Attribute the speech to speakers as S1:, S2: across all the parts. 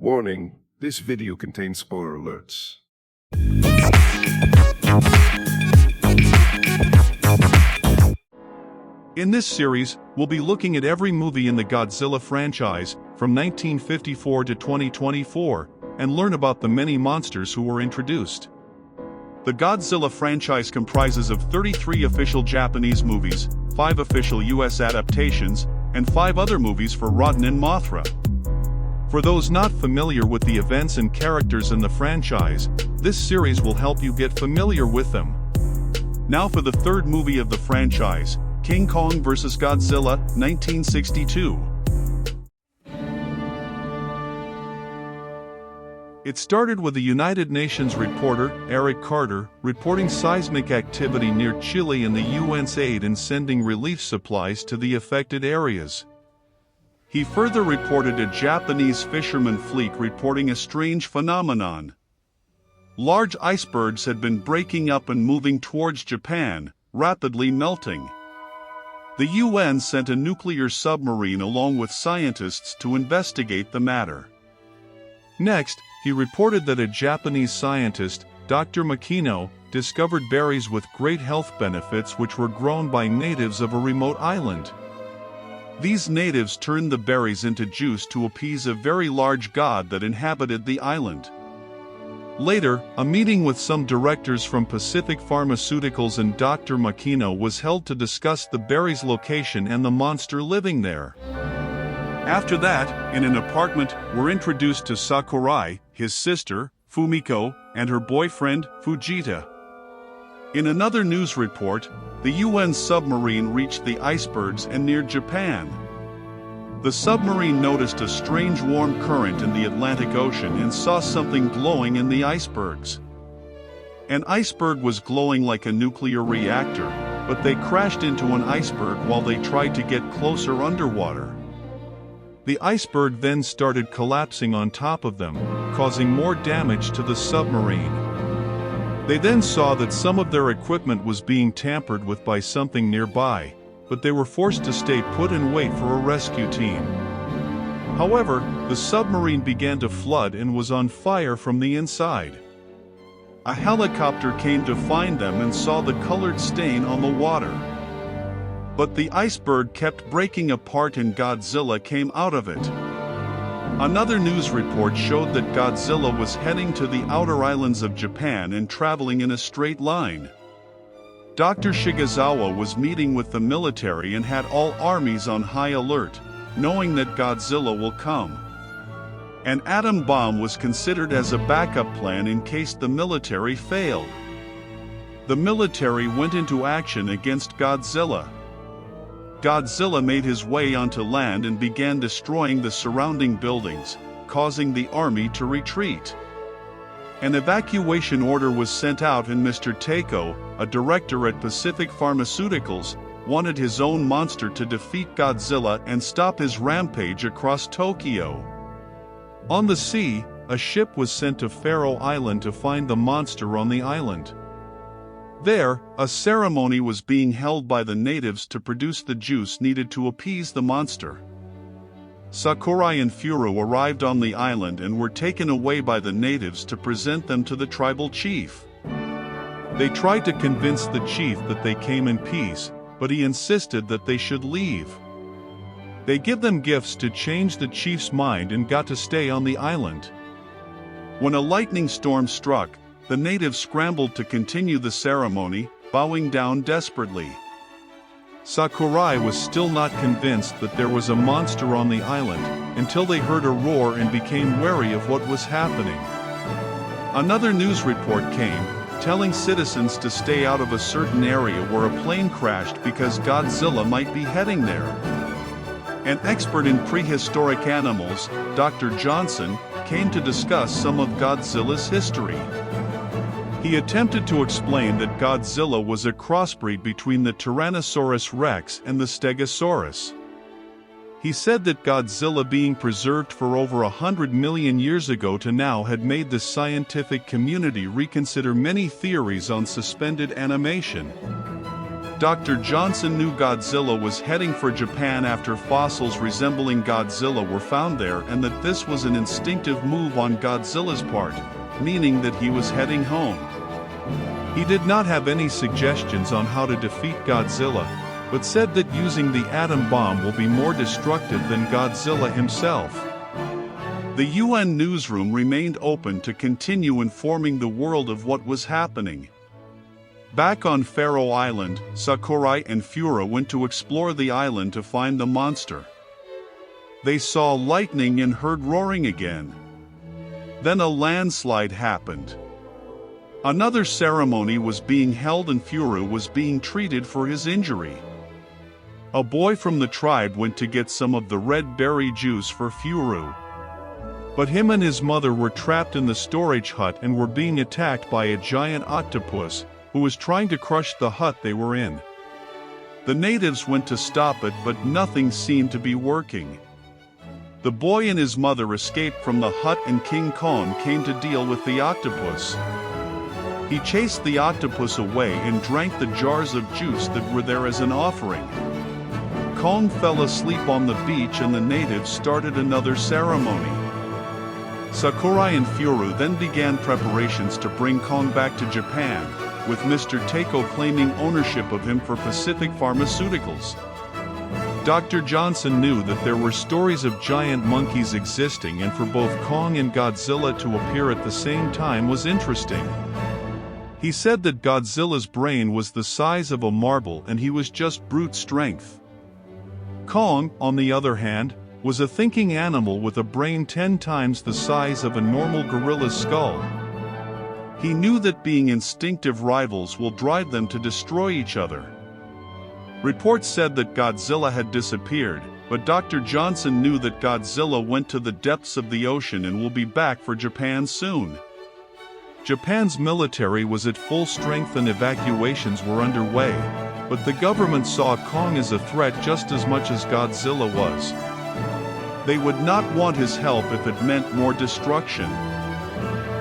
S1: Warning, this video contains spoiler alerts.
S2: In this series, we'll be looking at every movie in the Godzilla franchise, from 1954 to 2024, and learn about the many monsters who were introduced. The Godzilla franchise comprises of 33 official Japanese movies, 5 official US adaptations, and 5 other movies for Rotten and Mothra. For those not familiar with the events and characters in the franchise, this series will help you get familiar with them. Now for the third movie of the franchise, King Kong vs. Godzilla, 1962. It started with a United Nations reporter, Eric Carter, reporting seismic activity near Chile and the UN's aid in sending relief supplies to the affected areas. He further reported a Japanese fisherman fleet reporting a strange phenomenon. Large icebergs had been breaking up and moving towards Japan, rapidly melting. The UN sent a nuclear submarine along with scientists to investigate the matter. Next, he reported that a Japanese scientist, Dr. Makino, discovered berries with great health benefits which were grown by natives of a remote island. These natives turned the berries into juice to appease a very large god that inhabited the island. Later, a meeting with some directors from Pacific Pharmaceuticals and Dr. Makino was held to discuss the berries' location and the monster living there. After that, in an apartment, we're introduced to Sakurai, his sister, Fumiko, and her boyfriend, Fujita. In another news report, the UN submarine reached the icebergs and neared Japan. The submarine noticed a strange warm current in the Atlantic Ocean and saw something glowing in the icebergs. An iceberg was glowing like a nuclear reactor, but they crashed into an iceberg while they tried to get closer underwater. The iceberg then started collapsing on top of them, causing more damage to the submarine. They then saw that some of their equipment was being tampered with by something nearby, but they were forced to stay put and wait for a rescue team. However, the submarine began to flood and was on fire from the inside. A helicopter came to find them and saw the colored stain on the water. But the iceberg kept breaking apart and Godzilla came out of it. Another news report showed that Godzilla was heading to the outer islands of Japan and traveling in a straight line. Dr. Shigezawa was meeting with the military and had all armies on high alert, knowing that Godzilla will come. An atom bomb was considered as a backup plan in case the military failed. The military went into action against Godzilla. Godzilla made his way onto land and began destroying the surrounding buildings, causing the army to retreat. An evacuation order was sent out and Mr. Takeo, a director at Pacific Pharmaceuticals, wanted his own monster to defeat Godzilla and stop his rampage across Tokyo. On the sea, a ship was sent to Faroe Island to find the monster on the island. There, a ceremony was being held by the natives to produce the juice needed to appease the monster. Sakurai and Furu arrived on the island and were taken away by the natives to present them to the tribal chief. They tried to convince the chief that they came in peace, but he insisted that they should leave. They give them gifts to change the chief's mind and got to stay on the island. When a lightning storm struck, the natives scrambled to continue the ceremony, bowing down desperately. Sakurai was still not convinced that there was a monster on the island, until they heard a roar and became wary of what was happening. Another news report came, telling citizens to stay out of a certain area where a plane crashed because Godzilla might be heading there. An expert in prehistoric animals, Dr. Johnson, came to discuss some of Godzilla's history. He attempted to explain that Godzilla was a crossbreed between the Tyrannosaurus rex and the Stegosaurus. He said that Godzilla being preserved for over 100 million years ago to now had made the scientific community reconsider many theories on suspended animation. Dr. Johnson knew Godzilla was heading for Japan after fossils resembling Godzilla were found there, and that this was an instinctive move on Godzilla's part, meaning that he was heading home. He did not have any suggestions on how to defeat Godzilla, but said that using the atom bomb will be more destructive than Godzilla himself. The UN newsroom remained open to continue informing the world of what was happening. Back on Faroe Island, Sakurai and Fura went to explore the island to find the monster. They saw lightning and heard roaring again. Then a landslide happened. Another ceremony was being held and Fura was being treated for his injury. A boy from the tribe went to get some of the red berry juice for Furu. But him and his mother were trapped in the storage hut and were being attacked by a giant octopus, who was trying to crush the hut they were in. The natives went to stop it, but nothing seemed to be working. The boy and his mother escaped from the hut and King Kong came to deal with the octopus. He chased the octopus away and drank the jars of juice that were there as an offering. Kong fell asleep on the beach and the natives started another ceremony. Sakurai and Furu then began preparations to bring Kong back to Japan, with Mr. Takeo claiming ownership of him for Pacific Pharmaceuticals. Dr. Johnson knew that there were stories of giant monkeys existing, and for both Kong and Godzilla to appear at the same time was interesting. He said that Godzilla's brain was the size of a marble and he was just brute strength. Kong, on the other hand, was a thinking animal with a brain 10 times the size of a normal gorilla's skull. He knew that being instinctive rivals will drive them to destroy each other. Reports said that Godzilla had disappeared, but Dr. Johnson knew that Godzilla went to the depths of the ocean and will be back for Japan soon. Japan's military was at full strength and evacuations were underway, but the government saw Kong as a threat just as much as Godzilla was. They would not want his help if it meant more destruction.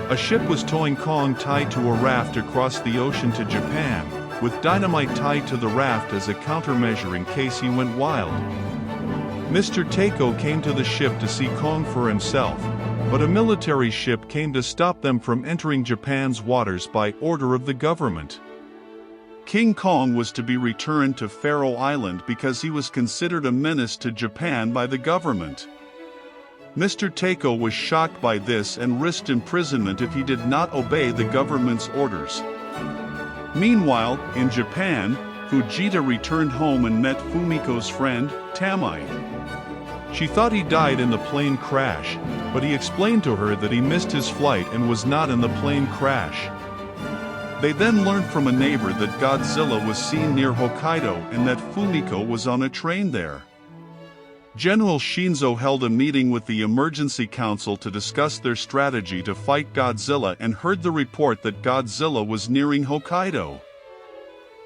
S2: A ship was towing Kong tied to a raft across the ocean to Japan, with dynamite tied to the raft as a countermeasure in case he went wild. Mr. Takeo came to the ship to see Kong for himself, but a military ship came to stop them from entering Japan's waters by order of the government. King Kong was to be returned to Faroe Island because he was considered a menace to Japan by the government. Mr. Takeo was shocked by this and risked imprisonment if he did not obey the government's orders. Meanwhile, in Japan, Fujita returned home and met Fumiko's friend, Tamai. She thought he died in the plane crash, but he explained to her that he missed his flight and was not in the plane crash. They then learned from a neighbor that Godzilla was seen near Hokkaido and that Fumiko was on a train there. General Shinzo held a meeting with the Emergency Council to discuss their strategy to fight Godzilla and heard the report that Godzilla was nearing Hokkaido.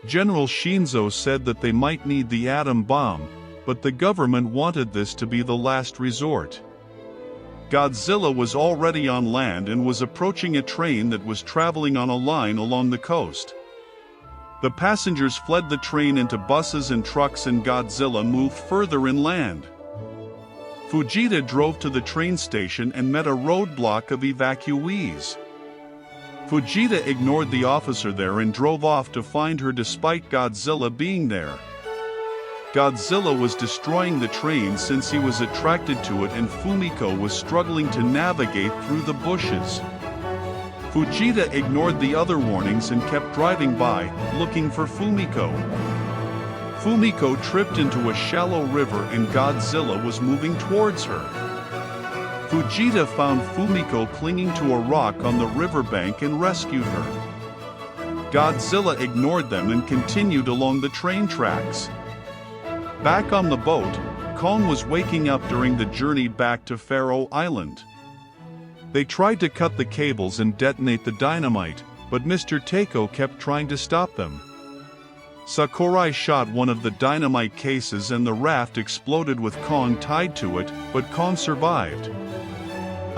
S2: General Shinzo said that they might need the atom bomb, but the government wanted this to be the last resort. Godzilla was already on land and was approaching a train that was traveling on a line along the coast. The passengers fled the train into buses and trucks and Godzilla moved further inland. Fujita drove to the train station and met a roadblock of evacuees. Fujita ignored the officer there and drove off to find her despite Godzilla being there. Godzilla was destroying the train since he was attracted to it and Fumiko was struggling to navigate through the bushes. Fujita ignored the other warnings and kept driving by, looking for Fumiko. Fumiko tripped into a shallow river and Godzilla was moving towards her. Fujita found Fumiko clinging to a rock on the riverbank and rescued her. Godzilla ignored them and continued along the train tracks. Back on the boat, Kong was waking up during the journey back to Faroe Island. They tried to cut the cables and detonate the dynamite, but Mr. Takeo kept trying to stop them. Sakurai shot one of the dynamite cases and the raft exploded with Kong tied to it, but Kong survived.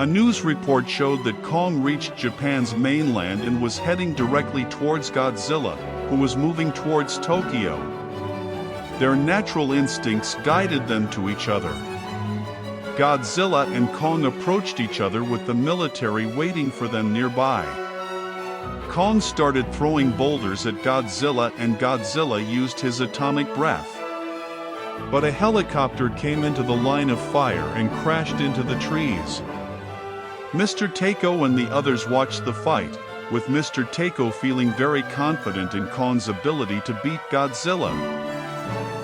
S2: A news report showed that Kong reached Japan's mainland and was heading directly towards Godzilla, who was moving towards Tokyo. Their natural instincts guided them to each other. Godzilla and Kong approached each other with the military waiting for them nearby. Kong started throwing boulders at Godzilla and Godzilla used his atomic breath. But a helicopter came into the line of fire and crashed into the trees. Mr. Takeo and the others watched the fight, with Mr. Takeo feeling very confident in Kong's ability to beat Godzilla.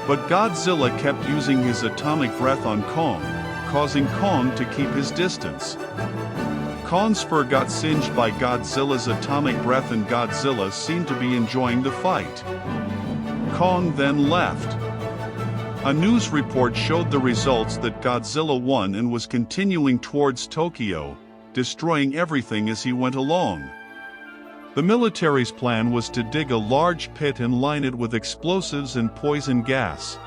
S2: But Godzilla kept using his atomic breath on Kong, causing Kong to keep his distance. Kong's fur got singed by Godzilla's atomic breath and Godzilla seemed to be enjoying the fight. Kong then left. A news report showed the results that Godzilla won and was continuing towards Tokyo, destroying everything as he went along. The military's plan was to dig a large pit and line it with explosives and poison gas.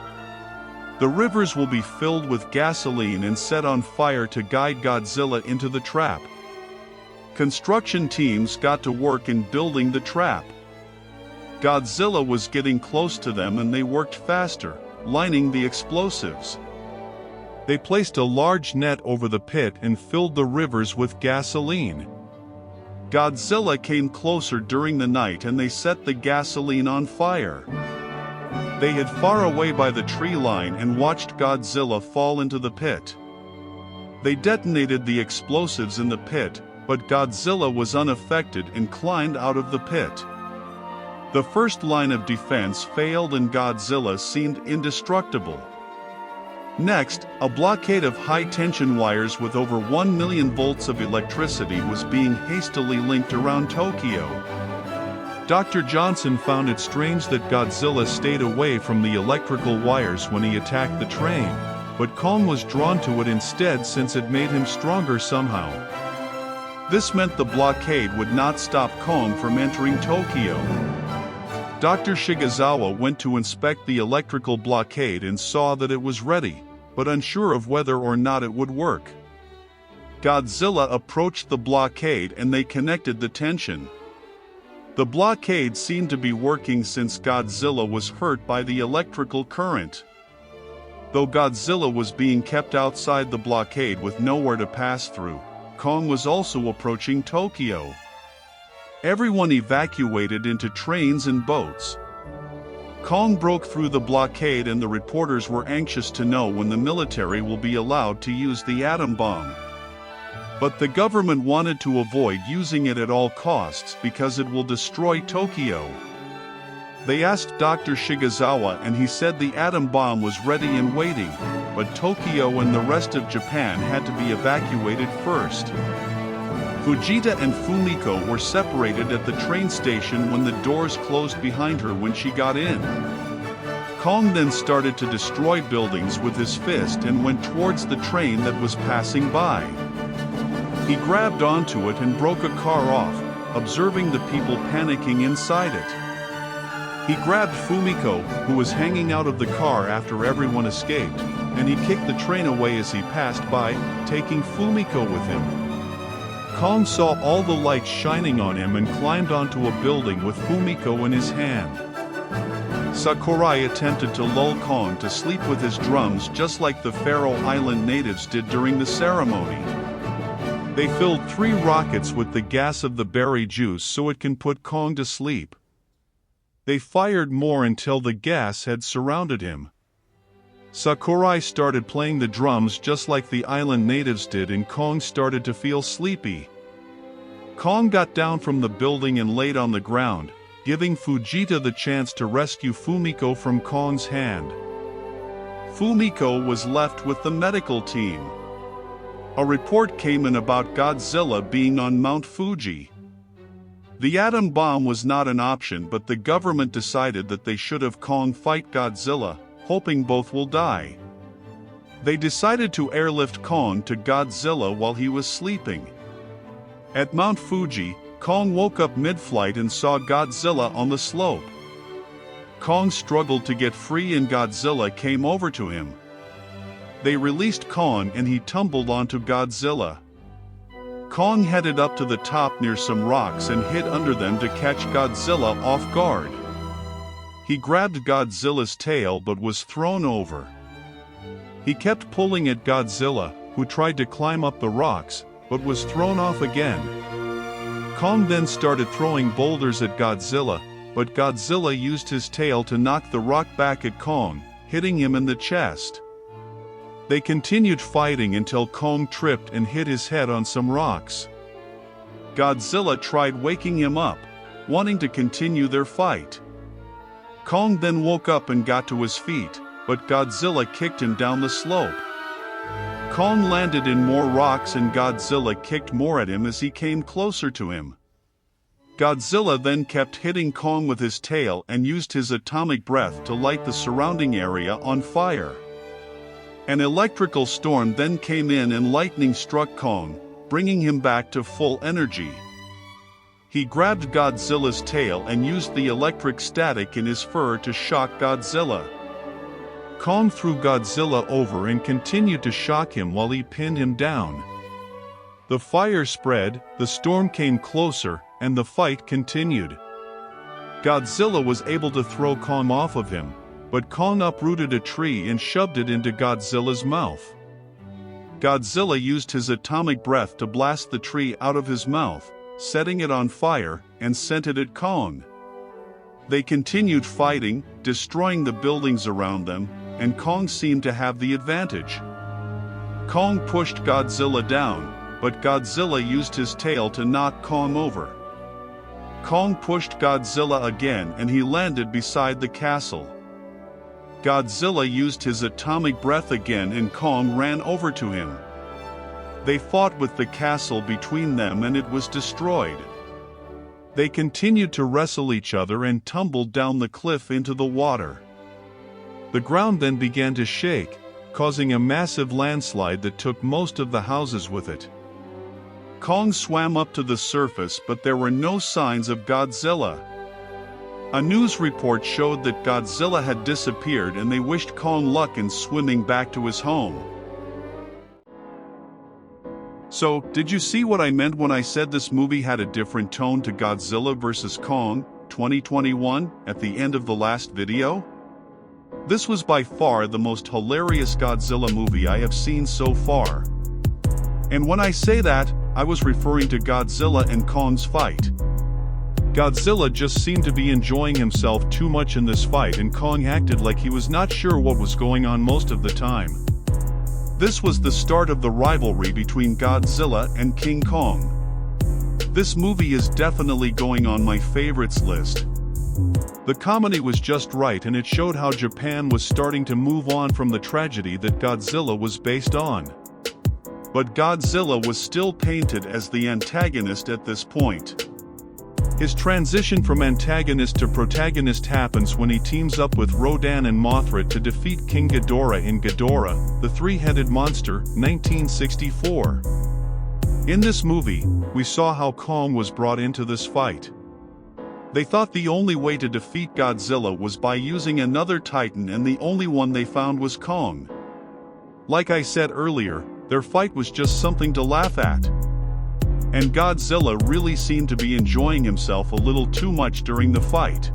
S2: The rivers will be filled with gasoline and set on fire to guide Godzilla into the trap. Construction teams got to work in building the trap. Godzilla was getting close to them and they worked faster, lining the explosives. They placed a large net over the pit and filled the rivers with gasoline. Godzilla came closer during the night and they set the gasoline on fire. They hid far away by the tree line and watched Godzilla fall into the pit. They detonated the explosives in the pit, but Godzilla was unaffected and climbed out of the pit. The first line of defense failed and Godzilla seemed indestructible. Next, a blockade of high-tension wires with over 1 million volts of electricity was being hastily linked around Tokyo. Dr. Johnson found it strange that Godzilla stayed away from the electrical wires when he attacked the train, but Kong was drawn to it instead since it made him stronger somehow. This meant the blockade would not stop Kong from entering Tokyo. Dr. Shigezawa went to inspect the electrical blockade and saw that it was ready, but unsure of whether or not it would work. Godzilla approached the blockade and they connected the tension. The blockade seemed to be working since Godzilla was hurt by the electrical current. Though Godzilla was being kept outside the blockade with nowhere to pass through, Kong was also approaching Tokyo. Everyone evacuated into trains and boats. Kong broke through the blockade and the reporters were anxious to know when the military will be allowed to use the atom bomb. But the government wanted to avoid using it at all costs because it will destroy Tokyo. They asked Dr. Shigezawa and he said the atom bomb was ready and waiting, but Tokyo and the rest of Japan had to be evacuated first. Fujita and Fumiko were separated at the train station when the doors closed behind her when she got in. Kong then started to destroy buildings with his fist and went towards the train that was passing by. He grabbed onto it and broke a car off, observing the people panicking inside it. He grabbed Fumiko, who was hanging out of the car after everyone escaped, and he kicked the train away as he passed by, taking Fumiko with him. Kong saw all the lights shining on him and climbed onto a building with Fumiko in his hand. Sakurai attempted to lull Kong to sleep with his drums just like the Faroe Island natives did during the ceremony. They filled 3 rockets with the gas of the berry juice so it can put Kong to sleep. They fired more until the gas had surrounded him. Sakurai started playing the drums just like the island natives did and Kong started to feel sleepy. Kong got down from the building and laid on the ground, giving Fujita the chance to rescue Fumiko from Kong's hand. Fumiko was left with the medical team. A report came in about Godzilla being on Mount Fuji. The atom bomb was not an option, but the government decided that they should have Kong fight Godzilla, hoping both will die. They decided to airlift Kong to Godzilla while he was sleeping. At Mount Fuji, Kong woke up mid-flight and saw Godzilla on the slope. Kong struggled to get free and Godzilla came over to him. They released Kong and he tumbled onto Godzilla. Kong headed up to the top near some rocks and hid under them to catch Godzilla off guard. He grabbed Godzilla's tail but was thrown over. He kept pulling at Godzilla, who tried to climb up the rocks, but was thrown off again. Kong then started throwing boulders at Godzilla, but Godzilla used his tail to knock the rock back at Kong, hitting him in the chest. They continued fighting until Kong tripped and hit his head on some rocks. Godzilla tried waking him up, wanting to continue their fight. Kong then woke up and got to his feet, but Godzilla kicked him down the slope. Kong landed in more rocks and Godzilla kicked more at him as he came closer to him. Godzilla then kept hitting Kong with his tail and used his atomic breath to light the surrounding area on fire. An electrical storm then came in and lightning struck Kong, bringing him back to full energy. He grabbed Godzilla's tail and used the electric static in his fur to shock Godzilla. Kong threw Godzilla over and continued to shock him while he pinned him down. The fire spread, the storm came closer, and the fight continued. Godzilla was able to throw Kong off of him, but Kong uprooted a tree and shoved it into Godzilla's mouth. Godzilla used his atomic breath to blast the tree out of his mouth, setting it on fire, and sent it at Kong. They continued fighting, destroying the buildings around them, and Kong seemed to have the advantage. Kong pushed Godzilla down, but Godzilla used his tail to knock Kong over. Kong pushed Godzilla again and he landed beside the castle. Godzilla used his atomic breath again and Kong ran over to him. They fought with the castle between them and it was destroyed. They continued to wrestle each other and tumbled down the cliff into the water. The ground then began to shake, causing a massive landslide that took most of the houses with it. Kong swam up to the surface but there were no signs of Godzilla. A news report showed that Godzilla had disappeared and they wished Kong luck in swimming back to his home. So, did you see what I meant when I said this movie had a different tone to Godzilla vs. Kong, 2021, at the end of the last video? This was by far the most hilarious Godzilla movie I have seen so far. And when I say that, I was referring to Godzilla and Kong's fight. Godzilla just seemed to be enjoying himself too much in this fight and Kong acted like he was not sure what was going on most of the time. This was the start of the rivalry between Godzilla and King Kong. This movie is definitely going on my favorites list. The comedy was just right and it showed how Japan was starting to move on from the tragedy that Godzilla was based on. But Godzilla was still painted as the antagonist at this point. His transition from antagonist to protagonist happens when he teams up with Rodan and Mothra to defeat King Ghidorah in Ghidorah, the Three-Headed Monster, 1964. In this movie, we saw how Kong was brought into this fight. They thought the only way to defeat Godzilla was by using another Titan and the only one they found was Kong. Like I said earlier, their fight was just something to laugh at. And Godzilla really seemed to be enjoying himself a little too much during the fight.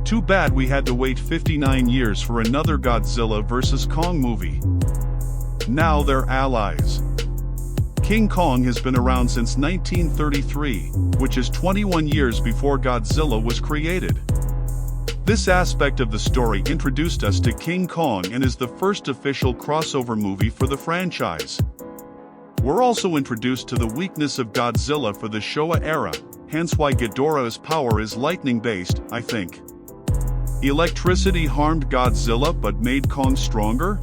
S2: Too bad we had to wait 59 years for another Godzilla vs. Kong movie. Now they're allies. King Kong has been around since 1933, which is 21 years before Godzilla was created. This aspect of the story introduced us to King Kong and is the first official crossover movie for the franchise. We're also introduced to the weakness of Godzilla for the Showa era, hence why Ghidorah's power is lightning-based, I think. Electricity harmed Godzilla but made Kong stronger?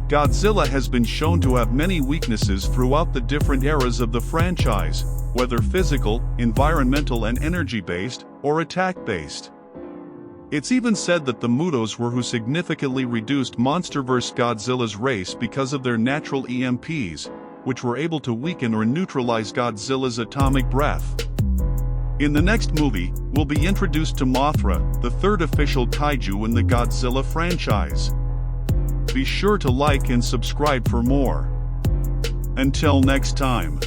S2: Godzilla has been shown to have many weaknesses throughout the different eras of the franchise, whether physical, environmental and energy-based, or attack-based. It's even said that the Mutos were who significantly reduced MonsterVerse Godzilla's race because of their natural EMPs, which were able to weaken or neutralize Godzilla's atomic breath. In the next movie, we'll be introduced to Mothra, the third official kaiju in the Godzilla franchise. Be sure to like and subscribe for more. Until next time.